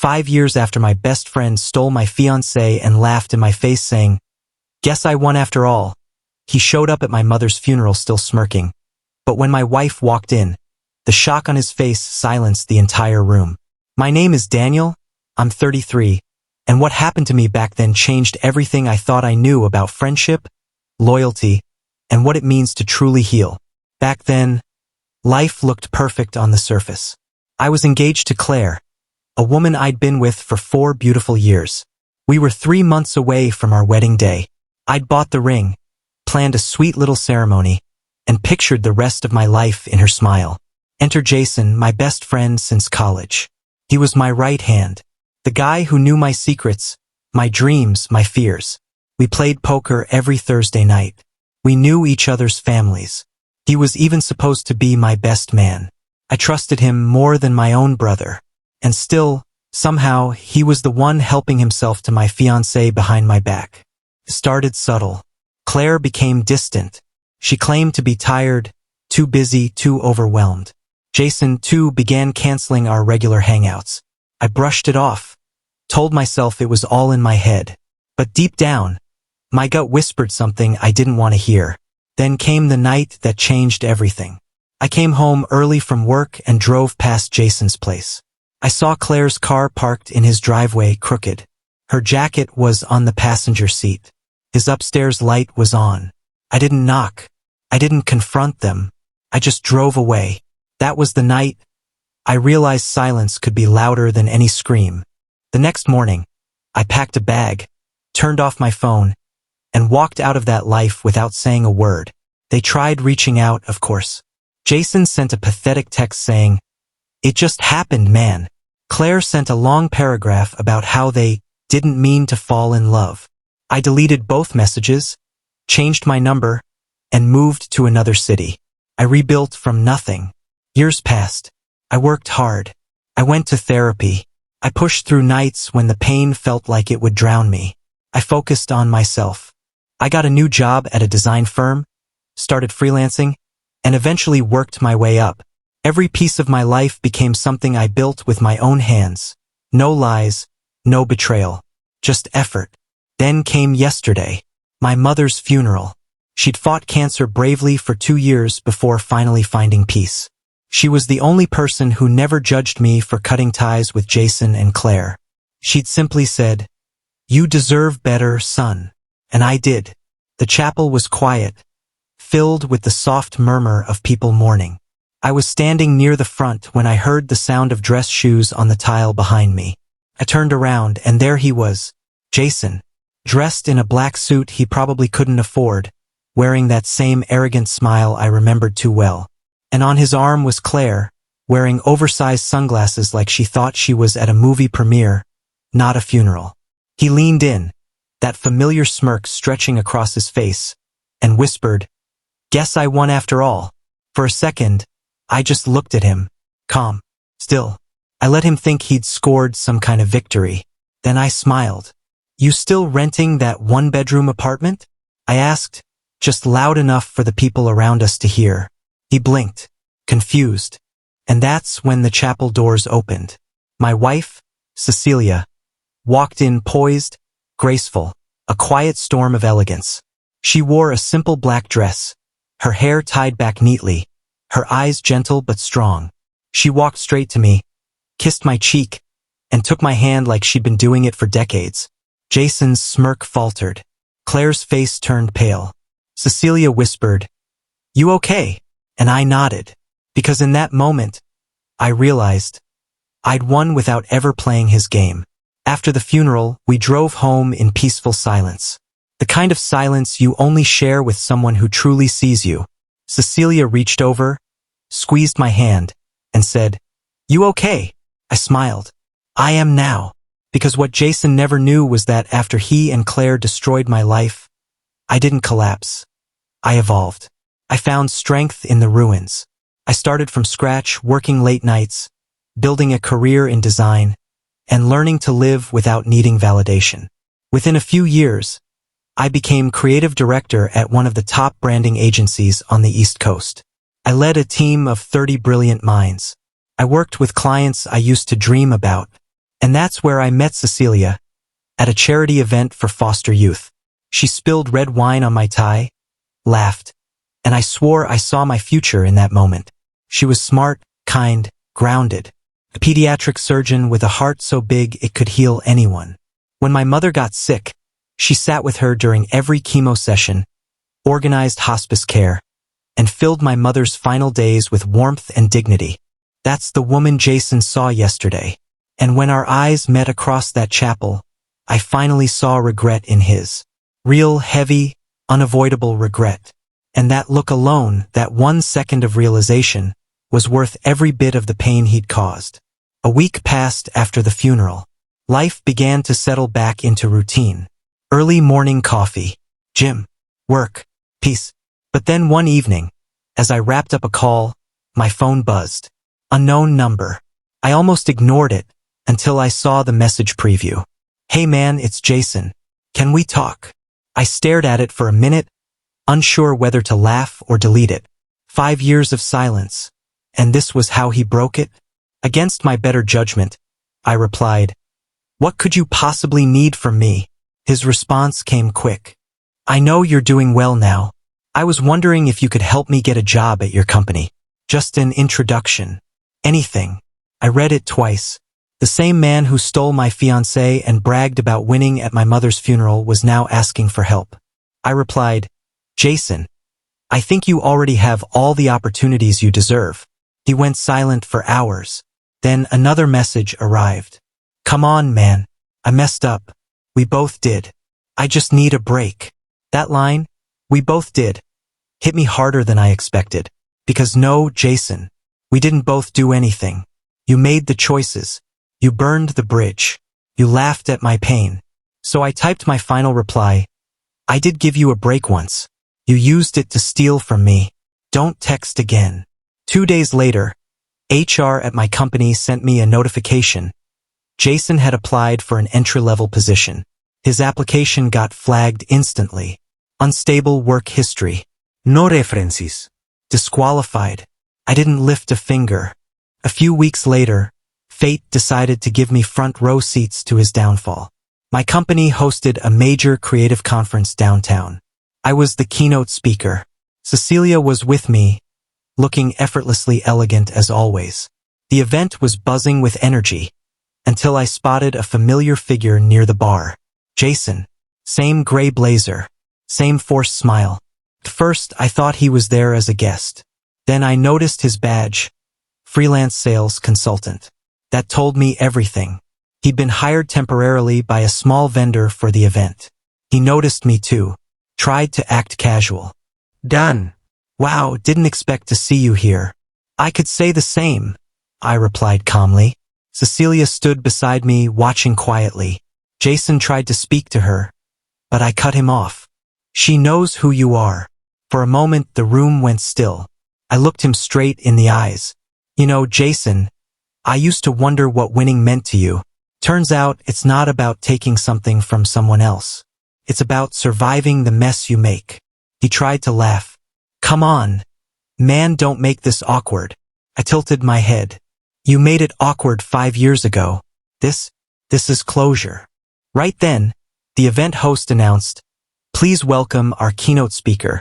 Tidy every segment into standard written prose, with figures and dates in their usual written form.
5 years after my best friend stole my fiancée and laughed in my face saying, "Guess I won after all." He showed up at my mother's funeral still smirking. But when my wife walked in, the shock on his face silenced the entire room. "My name is Daniel, I'm 33, and what happened to me back then changed everything I thought I knew about friendship, loyalty, and what it means to truly heal. Back then, life looked perfect on the surface. I was engaged to Claire, a woman I'd been with for 4 beautiful years. We were 3 months away from our wedding day. I'd bought the ring, planned a sweet little ceremony, and pictured the rest of my life in her smile. Enter Jason, my best friend since college. He was my right hand, the guy who knew my secrets, my dreams, my fears. We played poker every Thursday night. We knew each other's families. He was even supposed to be my best man. I trusted him more than my own brother. And still, somehow, he was the one helping himself to my fiancée behind my back. It started subtle. Claire became distant. She claimed to be tired, too busy, too overwhelmed. Jason, too, began canceling our regular hangouts. I brushed it off, told myself it was all in my head. But deep down, my gut whispered something I didn't want to hear. Then came the night that changed everything. I came home early from work and drove past Jason's place. I saw Claire's car parked in his driveway, crooked. Her jacket was on the passenger seat. His upstairs light was on. I didn't knock. I didn't confront them. I just drove away. That was the night I realized silence could be louder than any scream. The next morning, I packed a bag, turned off my phone, and walked out of that life without saying a word. They tried reaching out, of course. Jason sent a pathetic text saying, "It just happened, man." Claire sent a long paragraph about how they didn't mean to fall in love. I deleted both messages, changed my number, and moved to another city. I rebuilt from nothing. Years passed. I worked hard. I went to therapy. I pushed through nights when the pain felt like it would drown me. I focused on myself. I got a new job at a design firm, started freelancing, and eventually worked my way up. Every piece of my life became something I built with my own hands. No lies, no betrayal, just effort. Then came yesterday, my mother's funeral. She'd fought cancer bravely for 2 years before finally finding peace. She was the only person who never judged me for cutting ties with Jason and Claire. She'd simply said, "You deserve better, son." And I did. The chapel was quiet, filled with the soft murmur of people mourning. I was standing near the front when I heard the sound of dress shoes on the tile behind me. I turned around and there he was, Jason, dressed in a black suit he probably couldn't afford, wearing that same arrogant smile I remembered too well. And on his arm was Claire, wearing oversized sunglasses like she thought she was at a movie premiere, not a funeral. He leaned in, that familiar smirk stretching across his face, and whispered, "Guess I won after all." For a second, I just looked at him, calm, still. I let him think he'd scored some kind of victory. Then I smiled. "You still renting that 1-bedroom apartment?" I asked, just loud enough for the people around us to hear. He blinked, confused. And that's when the chapel doors opened. My wife, Cecilia, walked in poised, graceful, a quiet storm of elegance. She wore a simple black dress, her hair tied back neatly, her eyes gentle but strong. She walked straight to me, kissed my cheek, and took my hand like she'd been doing it for decades. Jason's smirk faltered. Claire's face turned pale. Cecilia whispered, "You okay?" And I nodded, because in that moment, I realized I'd won without ever playing his game. After the funeral, we drove home in peaceful silence. The kind of silence you only share with someone who truly sees you. Cecilia reached over, squeezed my hand, and said, "You okay?" I smiled. I am now. Because what Jason never knew was that after he and Claire destroyed my life, I didn't collapse. I evolved. I found strength in the ruins. I started from scratch, working late nights, building a career in design, and learning to live without needing validation. Within a few years, I became creative director at one of the top branding agencies on the East Coast. I led a team of 30 brilliant minds. I worked with clients I used to dream about, And that's where I met Cecilia, at a charity event for foster youth. She spilled red wine on my tie, laughed, and I swore I saw my future in that moment. She was smart, kind, grounded, a pediatric surgeon with a heart so big it could heal anyone. When my mother got sick, she sat with her during every chemo session, organized hospice care, and filled my mother's final days with warmth and dignity. That's the woman Jason saw yesterday. And when our eyes met across that chapel, I finally saw regret in his. Real, heavy, unavoidable regret. And that look alone, that 1 second of realization, was worth every bit of the pain he'd caused. A week passed after the funeral. Life began to settle back into routine. Early morning coffee, gym, work, peace. But then one evening, as I wrapped up a call, my phone buzzed. Unknown number. I almost ignored it until I saw the message preview. Hey man, it's Jason. Can we talk? I stared at it for a minute, unsure whether to laugh or delete it. 5 years of silence. And this was how he broke it? Against my better judgment, I replied, "What could you possibly need from me?" His response came quick. "I know you're doing well now. I was wondering if you could help me get a job at your company. Just an introduction. Anything." I read it twice. The same man who stole my fiancée and bragged about winning at my mother's funeral was now asking for help. I replied, "Jason, I think you already have all the opportunities you deserve." He went silent for hours. Then another message arrived. "Come on, man. I messed up. We both did. I just need a break." That line, "we both did," hit me harder than I expected. Because no, Jason, we didn't both do anything. You made the choices. You burned the bridge. You laughed at my pain. So I typed my final reply. "I did give you a break once. You used it to steal from me. Don't text again." 2 days later, HR at my company sent me a notification. Jason had applied for an entry-level position. His application got flagged instantly. Unstable work history. No references. Disqualified. I didn't lift a finger. A few weeks later, fate decided to give me front row seats to his downfall. My company hosted a major creative conference downtown. I was the keynote speaker. Cecilia was with me, looking effortlessly elegant as always. The event was buzzing with energy, until I spotted a familiar figure near the bar. Jason. Same gray blazer. Same forced smile. At first, I thought he was there as a guest. Then I noticed his badge. Freelance sales consultant. That told me everything. He'd been hired temporarily by a small vendor for the event. He noticed me too. Tried to act casual. "Done. Wow, didn't expect to see you here." "I could say the same," I replied calmly. Cecilia stood beside me, watching quietly. Jason tried to speak to her, but I cut him off. "She knows who you are." For a moment, the room went still. I looked him straight in the eyes. "You know, Jason, I used to wonder what winning meant to you. Turns out it's not about taking something from someone else. It's about surviving the mess you make." He tried to laugh. "Come on. Man, don't make this awkward." I tilted my head. "You made it awkward 5 years ago. This is closure." Right then, the event host announced, "Please welcome our keynote speaker,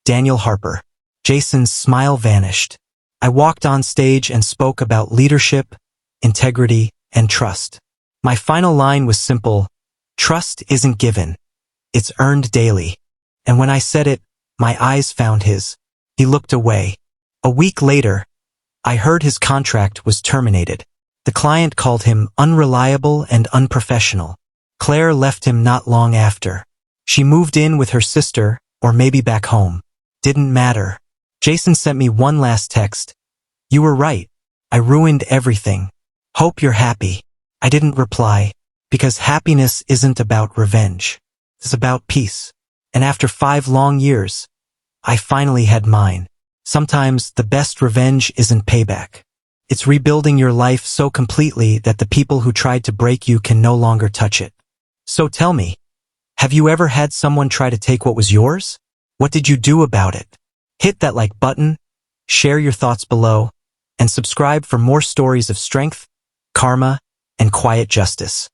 Daniel Harper." Jason's smile vanished. I walked on stage and spoke about leadership, integrity, and trust. My final line was simple: trust isn't given. It's earned daily. And when I said it, my eyes found his. He looked away. A week later, I heard his contract was terminated. The client called him unreliable and unprofessional. Claire left him not long after. She moved in with her sister, or maybe back home. Didn't matter. Jason sent me one last text. "You were right. I ruined everything. Hope you're happy." I didn't reply, because happiness isn't about revenge. It's about peace. And after 5 long years, I finally had mine. Sometimes the best revenge isn't payback. It's rebuilding your life so completely that the people who tried to break you can no longer touch it. So tell me, have you ever had someone try to take what was yours? What did you do about it? Hit that like button, share your thoughts below, and subscribe for more stories of strength, karma, and quiet justice.